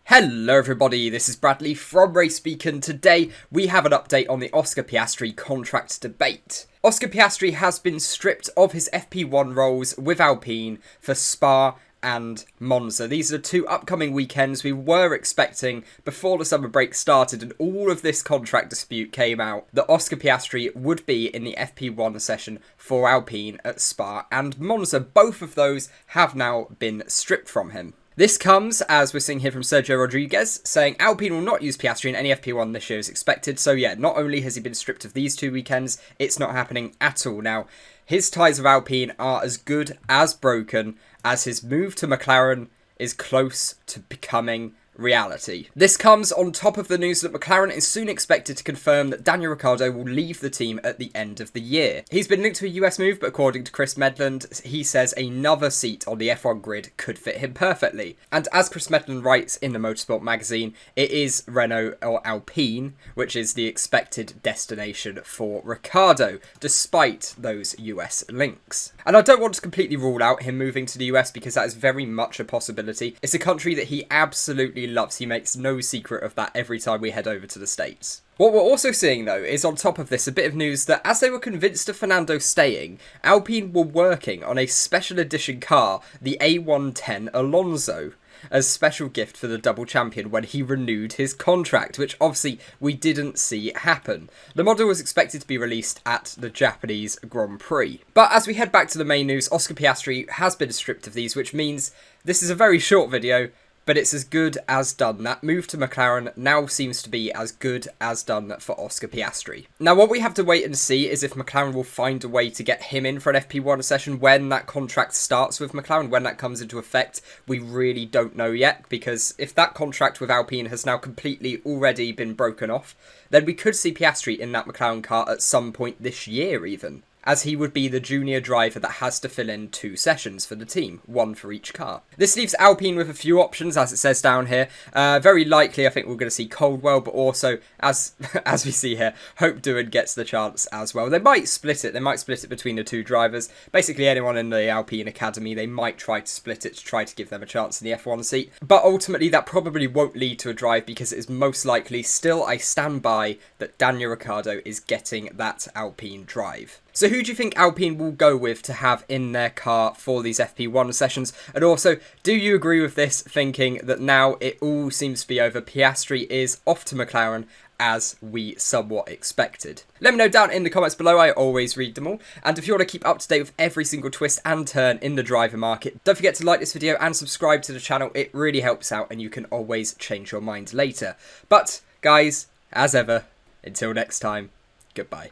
Hello everybody, this is Bradley from RaceBeacon. Today we have an update on the Oscar Piastri contract debate. Oscar Piastri has been stripped of his FP1 roles with Alpine for Spa and Monza. These are two upcoming weekends we were expecting before the summer break started and all of this contract dispute came out that Oscar Piastri would be in the FP1 session for Alpine at Spa and Monza. Both of those have now been stripped from him. This comes, as we're seeing here from Sergio Rodriguez, saying Alpine will not use Piastri in any FP1 this year as expected. So yeah, not only has he been stripped of these two weekends, it's not happening at all. Now, his ties with Alpine are as good as broken as his move to McLaren is close to becoming reality. This comes on top of the news that McLaren is soon expected to confirm that Daniel Ricciardo will leave the team at the end of the year. He's been linked to a US move, but according to Chris Medland, he says another seat on the F1 grid could fit him perfectly. And as Chris Medland writes in the Motorsport magazine, it is Renault or Alpine, which is the expected destination for Ricciardo, despite those US links. And I don't want to completely rule out him moving to the US because that is very much a possibility. It's a country that he absolutely loves. He makes no secret of that every time we head over to the States. What we're also seeing though is on top of this a bit of news that as they were convinced of Fernando staying, Alpine were working on a special edition car, the A110 Alonso, as special gift for the double champion when he renewed his contract, which obviously we didn't see happen. The model was expected to be released at the Japanese Grand Prix. But as we head back to the main news, Oscar Piastri has been stripped of these, which means this is a very short video, but it's as good as done. That move to McLaren now seems to be as good as done for Oscar Piastri. Now, what we have to wait and see is if McLaren will find a way to get him in for an FP1 session when that contract starts with McLaren, when that comes into effect. We really don't know yet, because if that contract with Alpine has now completely already been broken off, then we could see Piastri in that McLaren car at some point this year even, as he would be the junior driver that has to fill in 2 sessions for the team, 1 for each car. This leaves Alpine with a few options, as it says down here. Very likely, I think we're going to see Caldwell, but also, as we see here, Hope Doohan gets the chance as well. They might split it. They might split it between the 2 drivers. Basically, anyone in the Alpine Academy, they might try to split it to try to give them a chance in the F1 seat. But ultimately, that probably won't lead to a drive because it is most likely, still I stand by, that Daniel Ricciardo is getting that Alpine drive. So who do you think Alpine will go with to have in their car for these FP1 sessions? And also, do you agree with this, thinking that now it all seems to be over? Piastri is off to McLaren as we somewhat expected. Let me know down in the comments below. I always read them all. And if you want to keep up to date with every single twist and turn in the driver market, don't forget to like this video and subscribe to the channel. It really helps out and you can always change your mind later. But guys, as ever, until next time, goodbye.